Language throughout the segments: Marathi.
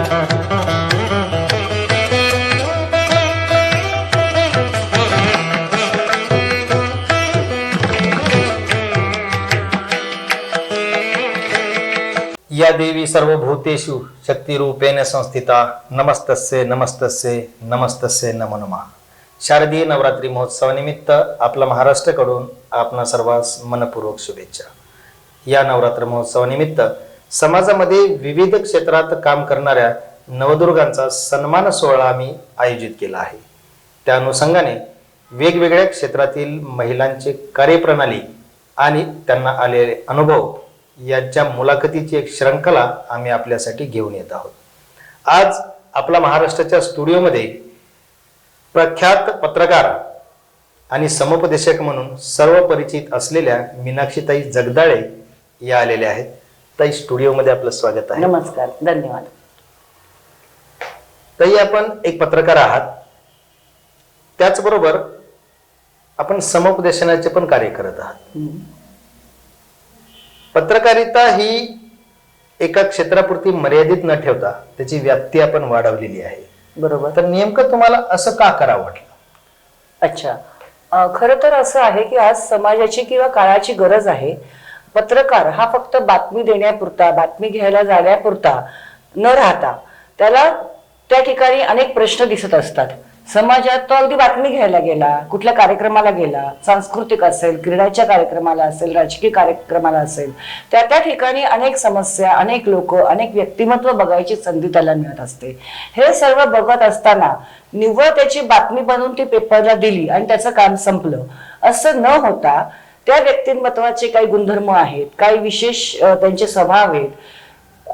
या देवी सर्वभूतेषु शक्तिरूपेण संस्थिता नमस्तस्ये नमस्तस्ये नमस्तस्ये नमो नमः। शारदीय नवरात्री महोत्सवानिमित्त आपला महाराष्ट्राकडून आपणा सर्वांस मनपूर्वक शुभेच्छा। या नवरात्र महोत्सवानिमित्त समाजामध्ये विविध क्षेत्रात काम करणाऱ्या नवदुर्गांचा सन्मान सोहळा आम्ही आयोजित केला आहे। त्या अनुषंगाने वेगवेगळ्या क्षेत्रातील महिलांचे कार्यप्रणाली आणि त्यांना आलेले अनुभव याच्या मुलाखतीची एक श्रृंखला आम्ही आपल्यासाठी घेऊन येत आहोत। आज आपला महाराष्ट्राच्या स्टुडिओमध्ये प्रख्यात पत्रकार आणि समुपदेशक म्हणून सर्व परिचित असलेल्या मीनाक्षीताई जगदाळे या आलेल्या आहेत। ताई, स्टुडिओमध्ये आपलं स्वागत आहे। नमस्कार, धन्यवाद। ताई, आपण एक पत्रकार आहात, त्याचबरोबर आपण समुपदेशनाचे पण कार्य करत आहात। पत्रकारिता ही एका क्षेत्रापुरती मर्यादित न ठेवता त्याची व्याप्ती आपण वाढवलेली आहे, बरोबर? तर नेमकं तुम्हाला असं का करावं वाटलं? अच्छा, खरं तर असं आहे की आज समाजाची किंवा काळाची गरज आहे। पत्रकार हा फक्त बातमी देण्यापुरता, बातमी घ्यायला जाण्यापुरता न राहता त्याला त्या ठिकाणी अनेक प्रश्न दिसत असतात समाजात। तो अगदी बातमी घ्यायला गेला, कुठल्या कार्यक्रमाला गेला, सांस्कृतिक असेल, क्रीडाच्या कार्यक्रमाला असेल, राजकीय कार्यक्रमाला असेल, त्या ठिकाणी अनेक समस्या, अनेक लोक, अनेक व्यक्तिमत्व बघायची संधी त्याला मिळत असते। हे सर्व बघत असताना निव्वळ त्याची बातमी बनवून ती पेपरला दिली आणि त्याचं काम संपलं असं न होता त्या व्यक्तिमत्वाचे काही गुणधर्म आहेत, काही विशेष त्यांचे स्वभाव आहेत,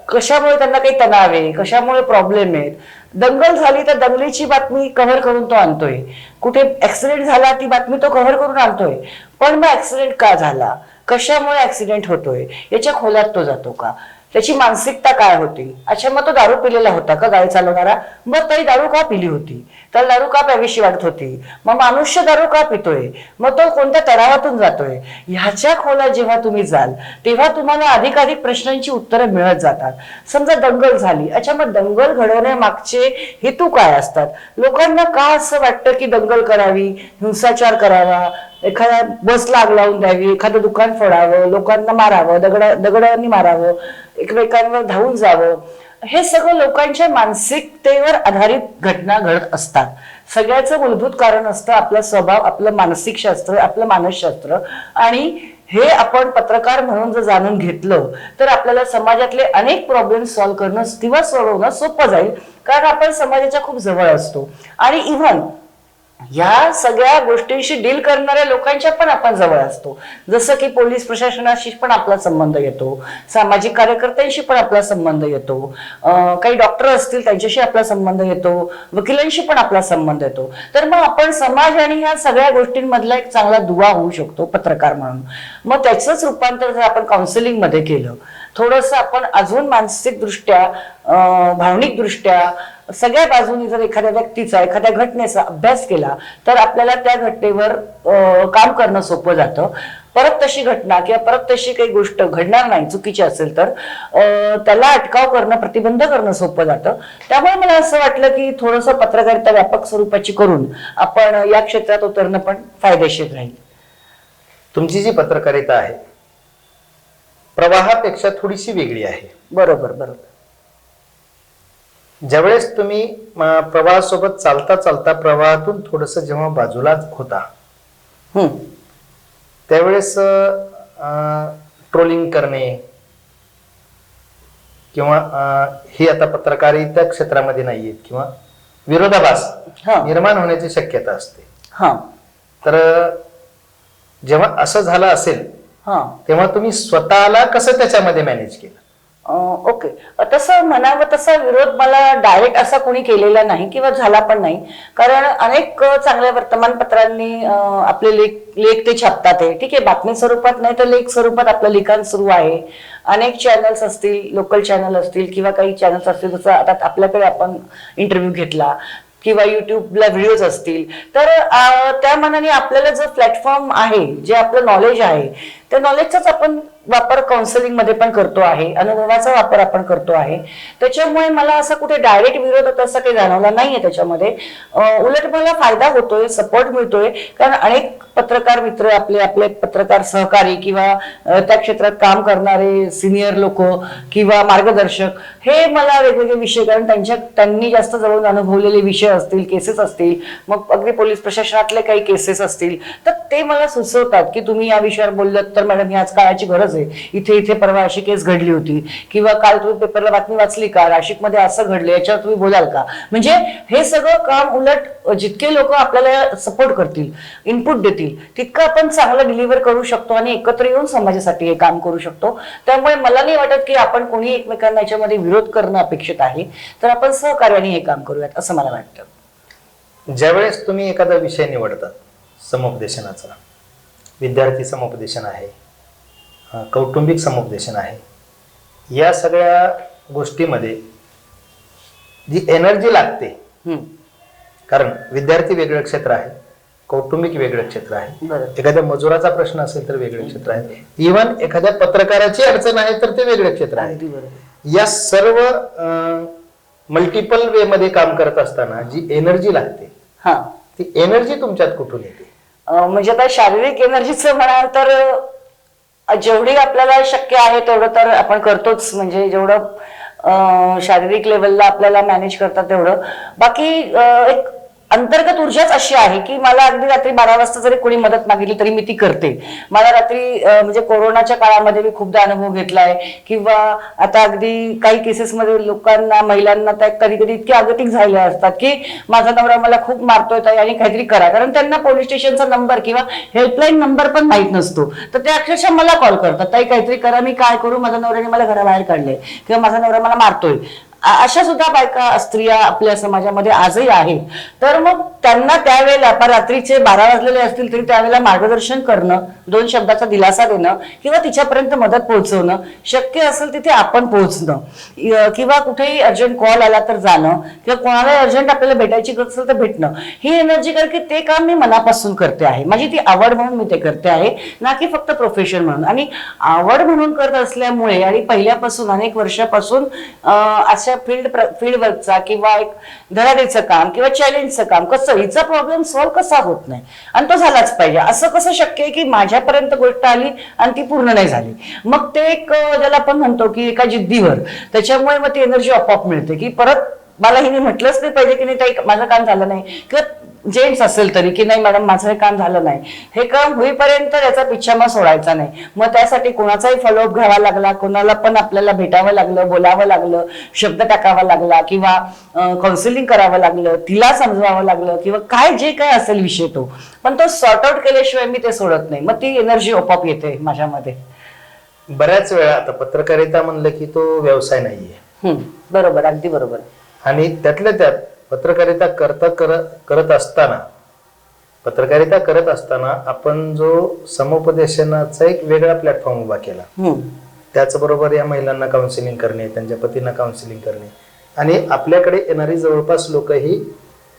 कशामुळे त्यांना काही तणाव आहे, कशामुळे प्रॉब्लेम आहेत। दंगल झाली तर दंगलीची बातमी कव्हर करून तो आणतोय, कुठे ऍक्सिडेंट झाला ती बातमी तो कव्हर करून आणतोय, पण मग ऍक्सिडेंट का झाला, कशामुळे ऍक्सिडेंट होतोय याच्या खोलात तो जातो का, त्याची मानसिकता काय होती। अच्छा, मग तो दारू पिलेला होता का गाडी चालवणारा? मग तरी दारू का पिली होती, त्याला दारू का प्यावीशी वाटत होती, मग मनुष्य दारू का पितोय, मग तो कोणत्या तणावातून जातोय, ह्याच्या खोलात जेव्हा तुम्ही जाल तेव्हा तुम्हाला अधिकाधिक प्रश्नांची उत्तरं मिळत जातात। समजा दंगल झाली, अच्छा मग दंगल घडवण्यामागचे हेतू काय असतात? लोकांना का असं वाटतं की दंगल करावी, हिंसाचार करावा, एखाद्या बसला आग लावून द्यावी, एखादं दुकान फोडावं, लोकांना मारावं, दगडांनी मारावं, एकमेकांवर धावून जावं? हे सगळं लोकांच्या मानसिकतेवर आधारित घटना घडत असतात। सगळ्याचं मूलभूत कारण असतं आपला स्वभाव, आपलं मानसिक शास्त्र, आपलं मानसशास्त्र। आणि हे आपण पत्रकार म्हणून जर जाणून घेतलं तर आपल्याला समाजातले अनेक प्रॉब्लेम सॉल्व्ह करणं किंवा सोडवणं सोपं जाईल, कारण आपण समाजाच्या खूप जवळ असतो आणि इव्हन या सगळ्या गोष्टींशी डील करणाऱ्या लोकांच्या पण आपण जवळ असतो। जसं की पोलीस प्रशासनाशी पण आपला संबंध येतो, सामाजिक कार्यकर्त्यांशी पण आपला संबंध येतो, काही डॉक्टर असतील त्यांच्याशी आपला संबंध येतो, वकिलांशी पण आपला संबंध येतो। तर मग आपण समाज आणि ह्या सगळ्या गोष्टींमधला एक चांगला दुवा होऊ शकतो पत्रकार म्हणून। मग त्याचंच रूपांतर जर आपण काउन्सिलिंग मध्ये केलं, थोडंसं आपण अजून मानसिक दृष्ट्या, भावनिक दृष्ट्या सगळ्या बाजूनी जर एखाद्या व्यक्तीचा, एखाद्या घटनेचा अभ्यास केला तर आपल्याला त्या घटनेवर काम करणं सोपं जातं। परत तशी घटना किंवा परत तशी काही गोष्ट घडणार नाही, चुकीची असेल तर त्याला अटकाव करणं, प्रतिबंध करणं सोपं जातं। त्यामुळे मला असं वाटलं की थोडंसं पत्रकारिता व्यापक स्वरूपाची करून आपण या क्षेत्रात उतरणं पण फायदेशीर राहील। तुमची जी पत्रकारिता आहे प्रवाहापेक्षा थोडीशी वेगळी आहे। बरोबर बरोबर। ज्यावेळेस तुम्ही प्रवाहासोबत चालता चालता प्रवाहातून थोडस जेव्हा बाजूला होता त्यावेळेस ट्रोलिंग करणे किंवा ही आता पत्रकारिता क्षेत्रामध्ये नाहीये किंवा विरोधाभास निर्माण होण्याची शक्यता असते। तर जेव्हा असं झालं असेल तेव्हा तुम्ही स्वतःला कसं त्याच्यामध्ये मॅनेज केलं? ओके, तसं म्हणावं तसा विरोध मला डायरेक्ट असा कोणी केलेला नाही किंवा झाला पण नाही, कारण अनेक चांगल्या वर्तमानपत्रांनी आपले लेख ते छापतात। ठीक आहे, बातमी स्वरूपात नाही तर लेख स्वरूपात आपलं लिखाण सुरू आहे। अनेक चॅनल्स असतील, लोकल चॅनल असतील किंवा काही चॅनल्स असतील, जसं आता आपल्याकडे आपण इंटरव्ह्यू घेतला किंवा युट्यूबला व्हिडिओज असतील, तर त्या मनाने आपल्याला जो प्लॅटफॉर्म आहे, जे आपलं नॉलेज आहे, त्या नॉलेजचाच आपण वापर काउन्सिलिंग मध्ये पण करतो आहे, अनुभवाचा वापर आपण करतो आहे. त्याच्यामुळे मला असं कुठे डायरेक्ट विरोध तसा काही जाणवला नाहीये त्याच्यामध्ये. उलट मला फायदा होतोय, सपोर्ट मिळतोय, कारण अनेक पत्रकार मित्र, आपले आपले पत्रकार सहकारी किंवा त्या क्षेत्रात काम करणारे सिनियर लोक किंवा मार्गदर्शक, हे मला वेगवेगळे विषय, कारण त्यांनी जास्त जवळून अनुभवलेले विषय असतील, केसेस असतील, मग अगदी पोलीस प्रशासनातले काही केसेस असतील, तर ते मला सुचवतात की तुम्ही या विषयावर बोललात तर मॅडम ही आज काळाची गरज आहे, इथे इथे परवा अशी केस घडली होती, किंवा काल तुम्ही पेपरला बातमी वाचली का, नाशिकमध्ये असं घडलं, याच्यावर तुम्ही बोलाल का. म्हणजे हे सगळं काम उलट जितके लोक आपल्याला सपोर्ट करतील, इनपुट देतील, तितकं आपण चांगलं डिलिव्हर करू शकतो आणि एकत्र येऊन समाजासाठी हे काम करू शकतो. त्यामुळे मला नाही वाटत की आपण कोणी एकमेकांना याच्यामध्ये विरोध करणं अपेक्षित आहे, तर आपण सहकार्याने हे काम करूयात असं मला वाटतं. ज्यावेळेस तुम्ही एखादा विषय निवडतात, समुपदेशनाचा, विद्यार्थी समुपदेशन आहे, कौटुंबिक समुपदेशन आहे, या सगळ्या गोष्टीमध्ये जी एनर्जी लागते, कारण विद्यार्थी वेगळं क्षेत्र आहे, कौटुंबिक वेगळं क्षेत्र आहे, एखाद्या मजुराचा प्रश्न असेल तर वेगळं क्षेत्र आहे, इव्हन एखाद्या पत्रकाराची अडचण आहे तर ते वेगळं क्षेत्र आहे. या सर्व मल्टिपल वे मध्ये काम करत असताना जी एनर्जी लागते, ती एनर्जी तुमच्यात कुठून येते? म्हणजे आता शारीरिक एनर्जीचं म्हणाल तर जेवढी आपल्याला शक्य आहे तेवढं तर आपण करतोच, म्हणजे जेवढं शारीरिक लेवलला आपल्याला मॅनेज करतात तेवढं. बाकी एक अंतर्गत ऊर्जाच अशी आहे की मला अगदी रात्री 12 वाजता जरी कोणी मदत मागितली तरी मी ती करते. मला रात्री म्हणजे कोरोनाच्या काळामध्ये मी खूपदा अनुभव घेतलाय, किंवा आता अगदी काही केसेसमध्ये लोकांना, महिलांना त्या कधी कधी इतके आगतिक झाले असतात की माझा नवरा मला खूप मारतोय ताई आणि काहीतरी करा, कारण त्यांना पोलीस स्टेशनचा नंबर किंवा हेल्पलाईन नंबर पण माहित नसतो, तर ते अक्षरशः मला कॉल करतात, ताई काहीतरी करा, मी काय करू, माझ्या नवऱ्याने मला घराबाहेर काढलंय किंवा माझा नवरा मला मारतोय. अशा सुद्धा बायका, स्त्रिया आपल्या समाजामध्ये आजही आहेत. तर मग त्यांना त्यावेळेला रात्रीचे 12 वाजलेले असतील तरी त्यावेळेला मार्गदर्शन करणं, 2 शब्दाचा दिलासा देणं किंवा तिच्यापर्यंत मदत पोहोचवणं, शक्य असेल तिथे आपण पोहोचणं, किंवा कुठेही अर्जंट कॉल आला तर जाणं, किंवा कोणाला अर्जंट आपल्याला भेटायची गरज असेल तर भेटणं, ही एनर्जी, कारण की ते काम मी मनापासून करते आहे, माझी ती आवड म्हणून मी ते करते आहे, ना की फक्त प्रोफेशन म्हणून. आणि आवड म्हणून करत असल्यामुळे आणि पहिल्यापासून अनेक वर्षापासून अशा फील्ड वर्कचा किंवा एक धडाडीचं काम किंवा चॅलेंजचं काम, कसं हिचा प्रॉब्लेम सॉल्व्ह कसा होत नाही आणि तो झालाच पाहिजे, असं कसं शक्य आहे की माझ्यापर्यंत गोष्ट आली आणि ती पूर्ण नाही झाली. मग ते एक ज्याला आपण म्हणतो की एका जिद्दीवर, त्याच्यामुळे मग ती एनर्जी आपोआप मिळते की परत मला हिने म्हटलंच नाही पाहिजे की नाही ताई माझं काम झालं नाही, किंवा जेंट्स असेल तरी की नाही मॅडम माझं हे काम झालं नाही, हे काम होईपर्यंत त्याचा पिच्छा मग सोडायचा नाही. मग त्यासाठी कोणाचाही फॉलोअप घ्यावा लागला, कोणाला पण आपल्याला भेटावं लागलं, बोलावं लागलं, शब्द टाकावा लागला, किंवा काउन्सिलिंग करावं लागलं, तिला समजवावं लागलं, किंवा काय जे काय असेल विषय तो, पण तो सॉर्ट आउट केल्याशिवाय मी ते सोडत नाही. मग ती एनर्जी आपोआप येते माझ्यामध्ये. बऱ्याच वेळा आता पत्रकारिता म्हणलं की तो व्यवसाय नाहीये. बरोबर, अगदी बरोबर. आणि त्यातल्या त्यात पत्रकारिता करत असताना आपण जो समुपदेशनाचा एक वेगळा प्लॅटफॉर्म उभा केला, त्याचबरोबर या महिलांना काउन्सिलिंग करणे, त्यांच्या पतींना काउन्सिलिंग करणे, आणि आपल्याकडे येणारी जवळपास लोक ही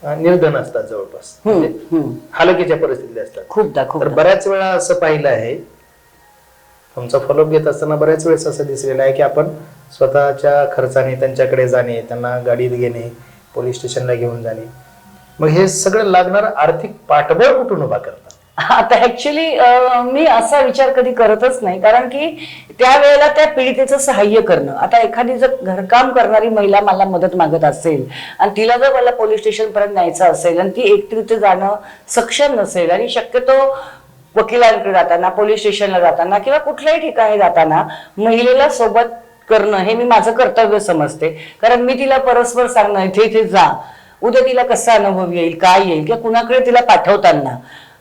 निर्धन असतात, जवळपास म्हणजे हालकीच्या परिस्थितीत असतात खूपदा. तर बऱ्याच वेळा असं पाहिलं आहे, तुमचा फॉलोअप घेत असताना बऱ्याच वेळेस असं दिसलेलं आहे की आपण स्वतःच्या खर्चाने त्यांच्याकडे जाणे, त्यांना गाडीत घेणे, पोलीस स्टेशनला घेऊन जाणे, मग हे सगळं लागणार आर्थिक पाठबळ कुठून उभा करतात? आता ऍक्च्युली मी असा विचार कधी करतच नाही, कारण की त्यावेळेला त्या पीडितेचं सहाय्य करणं. आता एखादी जर घरकाम करणारी महिला मला मदत मागत असेल आणि तिला जर मला पोलीस स्टेशन पर्यंत न्यायचं असेल आणि ती एकटी तिथे जाणं सक्षम नसेल, आणि शक्यतो वकिलांकडे जाताना, पोलीस स्टेशनला जाताना किंवा कुठल्याही ठिकाणी जाताना महिलेला सोबत करणं हे मी माझं कर्तव्य समजते. कारण मी तिला परस्पर सांगणं इथे इथे जा, उद्या तिला कसा अनुभव येईल, काय येईल, किंवा कुणाकडे तिला पाठवताना,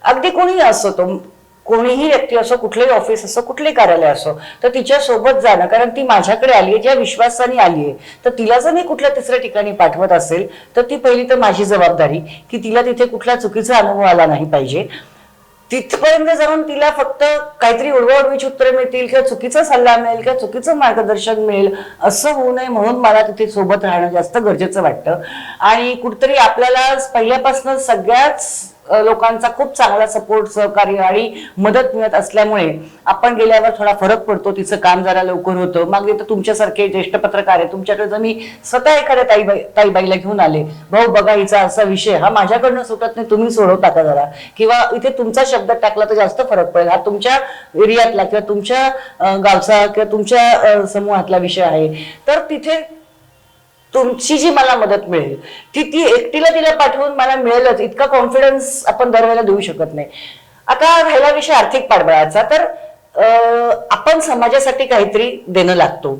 अगदी कोणीही असो, तो कोणीही व्यक्ती असो, कुठलंही ऑफिस असो, कुठलंही कार्यालय असो, तर तिच्या सोबत जाणं, कारण ती माझ्याकडे आली आहे, ज्या विश्वासाने आली आहे, तर तिला जर मी कुठल्या तिसऱ्या ठिकाणी पाठवत असेल तर ती पहिली तर माझी जबाबदारी की तिला तिथे कुठला चुकीचा अनुभव आला नाही पाहिजे. तिथपर्यंत जाऊन तिला फक्त काहीतरी उडवाउडवीची उत्तरे मिळतील किंवा चुकीचा सल्ला मिळेल किंवा चुकीचं मार्गदर्शन मिळेल असं होऊ नये, म्हणून मला तिथे सोबत राहणं जास्त गरजेचं वाटतं. आणि कुठतरी आपल्याला पहिल्यापासून सगळ्याच लोकांचा खूप चांगला सपोर्ट, सहकार्य आणि मदत मिळत असल्यामुळे आपण गेल्यावर थोडा फरक पडतो. तिचं काम जरा लवकर होतं. मग इथं तुमच्यासारखे ज्येष्ठ पत्रकार आहे, तुमच्याकडे जर मी स्वतः एखाद्या ताईबाईला घेऊन आले, भाऊ बघा हिचा असा विषय हा माझ्याकडनं सुटत नाही, तुम्ही सोडवता का जरा, किंवा इथे तुमचा शब्द टाकला तर जास्त फरक पडेल, हा तुमच्या एरियातला किंवा तुमच्या गावचा किंवा तुमच्या समूहातला विषय आहे, तर तिथे तुमची जी मला मदत मिळेल ती एकटीला तिला पाठवून मला मिळेलच इतका कॉन्फिडन्स आपण दरवेळेला देऊ शकत नाही. आता राहिला विषय आर्थिक पाठबळाचा, तर आपण समाजासाठी काहीतरी देणं लागतो.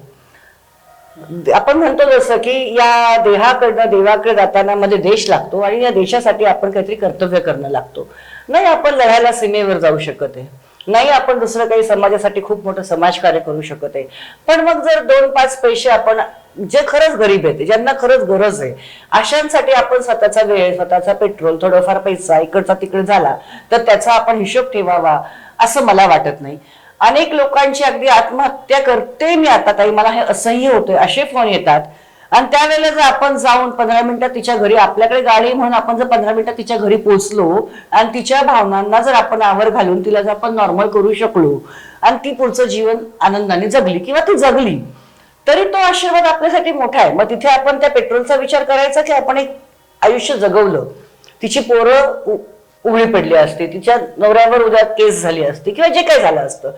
आपण म्हणतो जसं की या देहाकडनं देवाकडे जाताना मध्ये देश लागतो आणि या देशासाठी आपण काहीतरी कर्तव्य करणं लागतो. नाही आपण लढायला सीमेवर जाऊ शकत आहे, नाही आपण दुसरं काही समाजासाठी खूप मोठं समाजकार्य करू शकत आहे, पण मग जर 2-5 पैसे आपण जे खरंच गरीब आहेत, ज्यांना खरंच गरज आहे, अशांसाठी आपण स्वतःचा वेळ, स्वतःचा पेट्रोल, थोडंफार पैसा इकडचा तिकडे झाला तर त्याचा आपण हिशोब ठेवावा असं मला वाटत नाही. अनेक लोकांची अगदी आत्महत्या करते मी आता ताई, मला हे असह्य होतंय असे फोन येतात. आणि त्यावेळेला जर आपण जाऊन 15 मिनिटात तिच्या घरी, आपल्याकडे गाडी म्हणून आपण जर 15 मिनिटात तिच्या घरी पोहोचलो आणि तिच्या भावनांना जर आपण आवर घालून तिला जर आपण नॉर्मल करू शकलो आणि ती पुढचं जीवन आनंदाने जगली किंवा ती जगली, तरी तो आशीर्वाद आपल्यासाठी मोठा आहे. मग तिथे आपण त्या पेट्रोलचा विचार करायचा की आपण एक आयुष्य जगवलं, तिची पोरं उघडी पडली असते, तिच्या नवऱ्यावर उद्या केस झाली असते किंवा जे काही झालं असतं,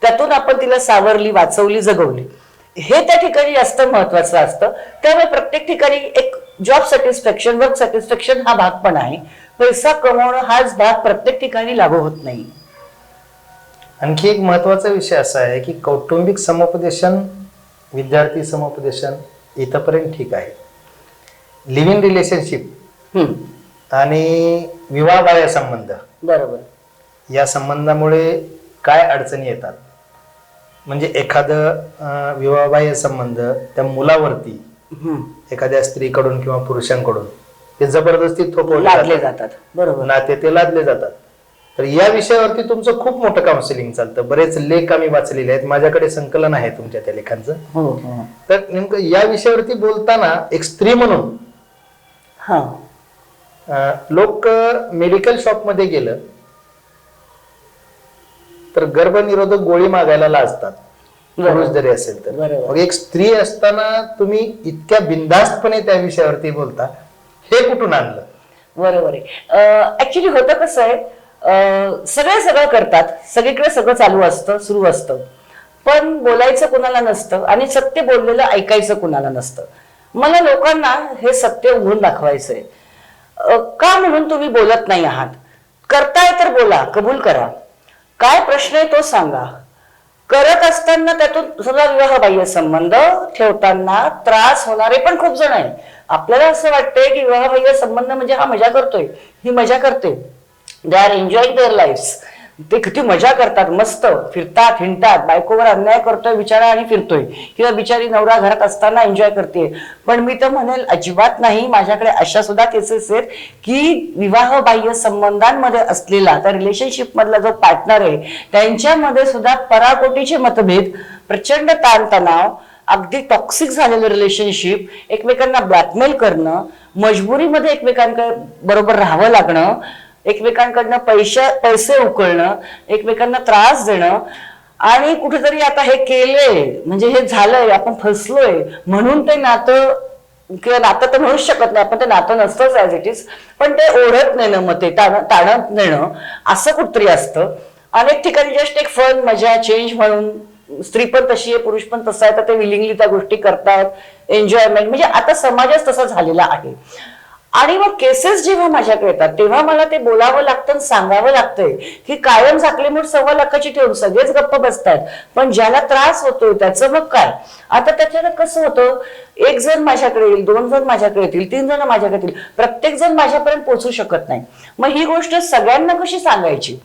त्यातून आपण तिला सावरली, वाचवली, जगवली, हे त्या ठिकाणी जास्त महत्वाचं असतं. त्यामुळे प्रत्येक ठिकाणी एक जॉब सॅटिस्फॅक्शन, वर्क सॅटिस्फॅक्शन हा भाग पण आहे. पैसा कमवणं हाच भाग प्रत्येक ठिकाणी लागू होत नाही. आणखी एक महत्वाचा विषय असा आहे की कौटुंबिक समुपदेशन, विद्यार्थी समुपदेशन इथपर्यंत ठीक आहे. लिव्ह इन रिलेशनशिप आणि विवाहबाह्य संबंध, बरोबर, या संबंधामुळे काय अडचणी येतात, म्हणजे एखादं विवाहबाह्य संबंध त्या मुलावरती एखाद्या स्त्रीकडून किंवा पुरुषांकडून ते जबरदस्ती लादले जातात, बरोबर, नाते ते लादले जातात. तर या विषयावरती तुमचं खूप मोठं काउन्सिलिंग चालतं. बरेच लेख आम्ही वाचलेले आहेत, माझ्याकडे संकलन आहे तुमच्या त्या लेखांचं. तर नेमकं या विषयावरती बोलताना एक स्त्री म्हणून लोक मेडिकल शॉप मध्ये गेलं तर गर्भनिरोधक गोळी मागायला लाजतात, पुरुष जरी असेल तर. मग एक स्त्री असताना तुम्ही इतक्या बिनधास्तपणे त्या विषयावरती बोलता, हे कुठून आणलं? बरोबर आहे. ऍक्च्युली होतं कसं आहे, सगळं करतात, सगळीकडे सगळं चालू असतं, सुरू असतं, पण बोलायचं कुणाला नसतं आणि सत्य बोललेलं ऐकायचं कुणाला नसतं. मला लोकांना हे सत्य उघडून दाखवायचंय. का म्हणून तुम्ही बोलत नाही आहात? करताय तर बोला, कबूल करा. काय प्रश्न आहे तो सांगा. करत असताना त्यातून समजा विवाहबाह्य संबंध ठेवताना त्रास होणारे पण खूप जण आहे. आपल्याला असं वाटतंय की विवाहबाह्य संबंध म्हणजे हा मजा करतोय, ही मजा करते, they are enjoying their lifes, ते किती मजा करतात, मस्त फिरतात, हिंडतात, बायकोवर अन्याय करतोय बिचारा आणि फिरतोय, किंवा बिचारी नवरा घरात असताना एन्जॉय करते. पण मी तर म्हणेल अजिबात नाही. माझ्याकडे अशा सुद्धा केसेस आहेत की विवाहबाह्य संबंधांमध्ये असलेला, त्या रिलेशनशिप मधला जो पार्टनर आहे त्यांच्यामध्ये सुद्धा पराकोटीचे मतभेद, प्रचंड ताणतणाव, अगदी टॉक्सिक झालेलं रिलेशनशिप, एकमेकांना ब्लॅकमेल करणं, मजबुरीमध्ये एकमेकांकडे बरोबर राहावं लागणं, एकमेकांकडनं पैसे उकळणं, एकमेकांना त्रास देणं, आणि कुठेतरी आता हे केलंय म्हणजे हे झालंय, आपण फसलोय म्हणून ते नातं, किंवा नातं तर म्हणूच शकत नाही आपण, ते नातं नसतंच ऍज इट इज, पण ते ओढत नेणं, मग ते ताणत नेणं असं कुठतरी असतं. अनेक ठिकाणी जस्ट एक फन, मजा, चेंज म्हणून, स्त्री पण तशी आहे, पुरुष पण तसा आहे, तर ते विलिंगली त्या गोष्टी करतात, एन्जॉयमेंट, म्हणजे आता समाजच तसा झालेला आहे. आणि मग केसेस जेव्हा माझ्याकडे येतात तेव्हा मला ते बोलावं लागतं, सांगावं लागतंय की कायम झाकली मूठ 1.25 ठेवून सगळेच गप्प बसतात, पण ज्याला त्रास होतोय त्याचं मग काय. आता त्याच्यानं कसं होतं, एक जण माझ्याकडे येईल, 2 जण माझ्याकडे येतील, 3 जण माझ्याकडे येतील, प्रत्येक जण माझ्यापर्यंत पोहोचू शकत नाही. मग ही गोष्ट सगळ्यांना कशी सांगायची,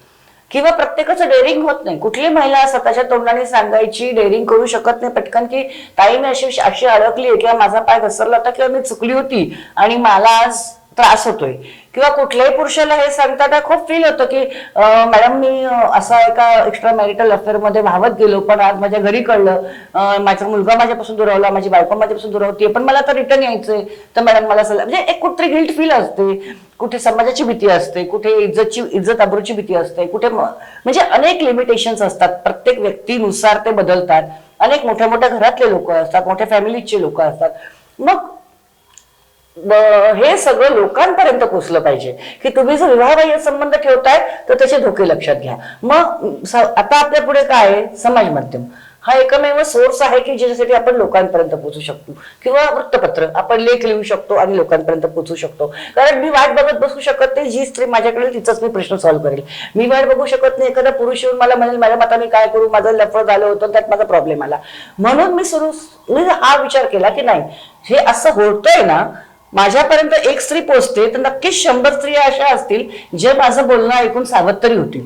किंवा प्रत्येकाचं डेअरिंग होत नाही. कुठली महिला स्वतःच्या तोंडाने सांगायची, डेअरिंग करू शकत नाही पटकन की ताई मी अशी अडकली किंवा माझा पाय घसरला होता किंवा मी चुकली होती आणि मला आज त्रास होतोय किंवा कुठल्याही पुरुषाला हे सांगताना खूप फील होतं की मॅडम मी असा एका एक्स्ट्रा मॅरिटल अफेअर मध्ये वाहत गेलो, पण आज माझ्या घरी कळलं, माझा मुलगा माझ्यापासून दुरावला, माझी बायको माझ्यापासून दुरावते, पण मला तर रिटर्न यायचंय, तर मॅडम मला सल्ला, म्हणजे एक कुठेतरी गिल्ट फील असते, कुठे समाजाची भीती असते, कुठे इज्जत आबरूची भीती असते, कुठे म्हणजे अनेक लिमिटेशन्स असतात. प्रत्येक व्यक्तीनुसार ते बदलतात. अनेक मोठ्या मोठ्या घरातले लोक असतात, मोठ्या फॅमिलीचे लोक असतात. मग हे सगळं लोकांपर्यंत पोहोचलं पाहिजे की तुम्ही जर विवाहबाह्य संबंध ठेवताय तर त्याचे धोके लक्षात घ्या. मग आता आपल्या पुढे काय आहे, समाज माध्यम हा एकमेव सोर्स आहे की ज्याच्यासाठी आपण लोकांपर्यंत पोहोचू शकतो, किंवा वृत्तपत्र, आपण लेख लिहू शकतो आणि लोकांपर्यंत पोहोचू शकतो. कारण मी वाट बघत बसू शकत नाही, जी स्त्री माझ्याकडे तिचाच मी प्रश्न सॉल्व्ह करेल. मी वाट बघू शकत नाही एखादा पुरुष येऊन मला म्हणेल मॅडम आता मी काय करू, माझं लफडं झालं होतं, त्यात माझा प्रॉब्लेम आला. म्हणून मी हा विचार केला की नाही, हे असं होतंय ना, माझ्यापर्यंत एक स्त्री पोहोचते तर नक्कीच 100 स्त्रिया अशा असतील जे माझं बोलणं ऐकून सावध तरी होतील.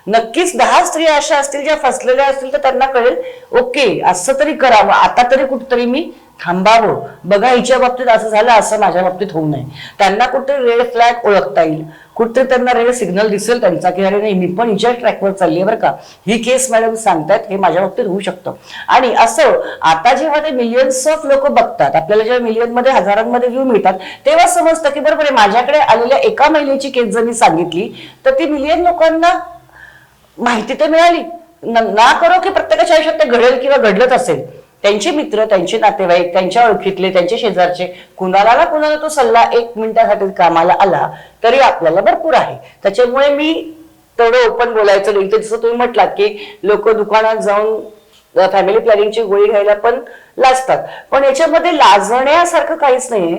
नक्कीच 10 स्त्रिया अशा असतील ज्या फसलेल्या असतील तर त्यांना कळेल ओके असं तरी करावं, आता तरी कुठतरी मी थांबावं, बघा हिच्या बाबतीत असं झालं, असं माझ्या बाबतीत होऊ नये. त्यांना कुठेतरी रेड फ्लॅग ओळखता येईल, कुठेतरी त्यांना रेड सिग्नल दिसेल त्यांचा की अरे नाही मी पण हिच्या ट्रॅकवर चालली आहे बरं का, ही केस मॅडम सांगतायत हे माझ्या बाबतीत होऊ शकतं. आणि असं आता जेव्हा ते मिलियन्स ऑफ लोक बघतात, आपल्याला जेव्हा मिलियन मध्ये हजारांमध्ये व्ह्यू मिळतात, तेव्हा समजतं की बरोबर आहे, माझ्याकडे आलेल्या एका महिलेची केस जर मी सांगितली तर ती मिलियन लोकांना माहिती तर मिळाली ना. करो की प्रत्येकाच्या आयुष्यात ते घडेल किंवा घडलंच असेल, त्यांचे मित्र, त्यांचे नातेवाईक, त्यांच्या ओळखीतले, त्यांचे शेजारचे, कुणाला ना कुणाला तो सल्ला 1 मिनिटासाठी कामाला आला तरी आपल्याला भरपूर आहे. त्याच्यामुळे मी तेवढं ओपन बोलायचं नाही. जसं तुम्ही म्हटलात की लोक दुकानात जाऊन फॅमिली प्लॅनिंगची गोळी घ्यायला पण लाजतात, पण याच्यामध्ये लाजण्यासारखं काहीच नाहीये,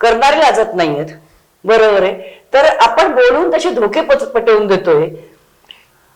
करणारे लाजत नाहीयेत, बरोबर आहे. तर आपण बोलून त्याचे धोके पटवून देतोय,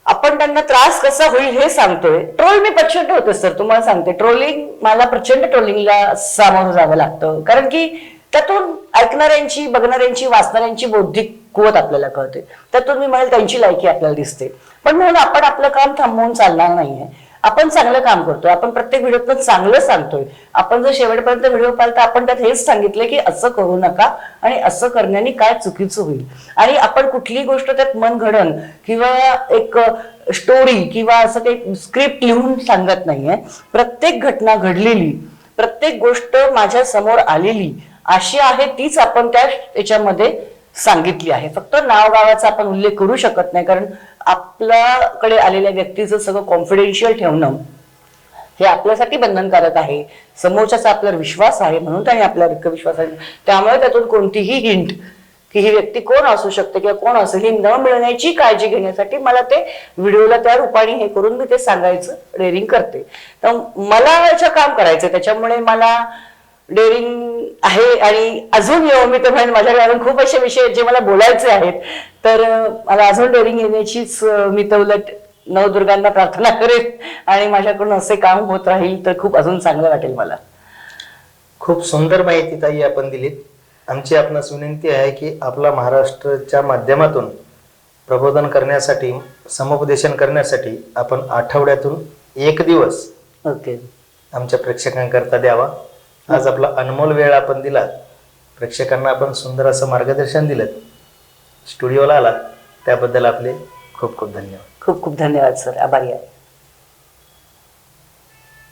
आपण त्यांना त्रास कसा होईल हे सांगतोय. ट्रोल मी प्रचंड होते सर, तुम्हाला सांगते, ट्रोलिंग मला प्रचंड ट्रोलिंगला सामोरं जावं लागतं, कारण की त्यातून ऐकणाऱ्यांची, बघणाऱ्यांची, वाचणाऱ्यांची बौद्धिक कुवत आपल्याला कळते, त्यातून मी म्हणेल त्यांची लायकी आपल्याला दिसते. पण म्हणून आपण आपलं काम थांबवून चालणार नाहीये, आपण चांगलं काम करतोय, आपण प्रत्येक व्हिडिओत चांगलं सांगतोय. आपण जर शेवटपर्यंत व्हिडिओ पाहिला तर आपण त्यात हेच सांगितले की असं करू नका आणि असं करण्याने काय चुकीचं होईल. आणि आपण कुठली गोष्ट त्यात मन घडण किंवा एक स्टोरी किंवा असं काही स्क्रिप्ट लिहून सांगत नाहीये. प्रत्येक घटना घडलेली, प्रत्येक गोष्ट माझ्या समोर आलेली अशी आहे तीच आपण त्याच्यामध्ये सांगितली आहे. फक्त नाव गावाचा आपण उल्लेख करू शकत नाही, कारण आपल्याकडे आलेल्या व्यक्तीचं सगळं कॉन्फिडेन्शियल ठेवणं हे आपल्यासाठी बंधनकारक आहे. समोरच्याचा आपल्यावर विश्वास आहे म्हणून त्याने आपल्यावर इतका विश्वास आहे, त्यामुळे त्यातून कोणतीही हिंट की ही व्यक्ती कोण असू शकते किंवा कोण असेल ही न मिळण्याची काळजी घेण्यासाठी मला ते व्हिडिओला त्या रूपाने हे करून मी ते सांगायचं डेअरिंग करते. तर मला याचं काम करायचं, त्याच्यामुळे मला डेअरिंग आहे. आणि अजून मी तर म्हणेन माझ्याकडे अजून खूप असे विषय जे मला बोलायचे आहेत, तर मला अजून डेअरिंग येण्याचीच मी तर उलट नवदुर्गांना प्रार्थना करेन आणि माझ्याकडून असे काम होत राहील तर खूप अजून चांगलं वाटेल मला. खूप सुंदर माहिती ताई आपण दिलीत. आमची आपणास विनंती आहे की आपला महाराष्ट्राच्या माध्यमातून प्रबोधन करण्यासाठी, समुपदेशन करण्यासाठी आपण आठवड्यातून 1 दिवस ओके आमच्या प्रेक्षकांकरता द्यावा. आज आपला अनमोल वेळ आपण दिला, प्रेक्षकांना आपण सुंदर असं मार्गदर्शन दिलं, स्टुडिओला आलात त्याबद्दल आपले खूप खूप धन्यवाद. खूप खूप धन्यवाद सर, आभारी आहे.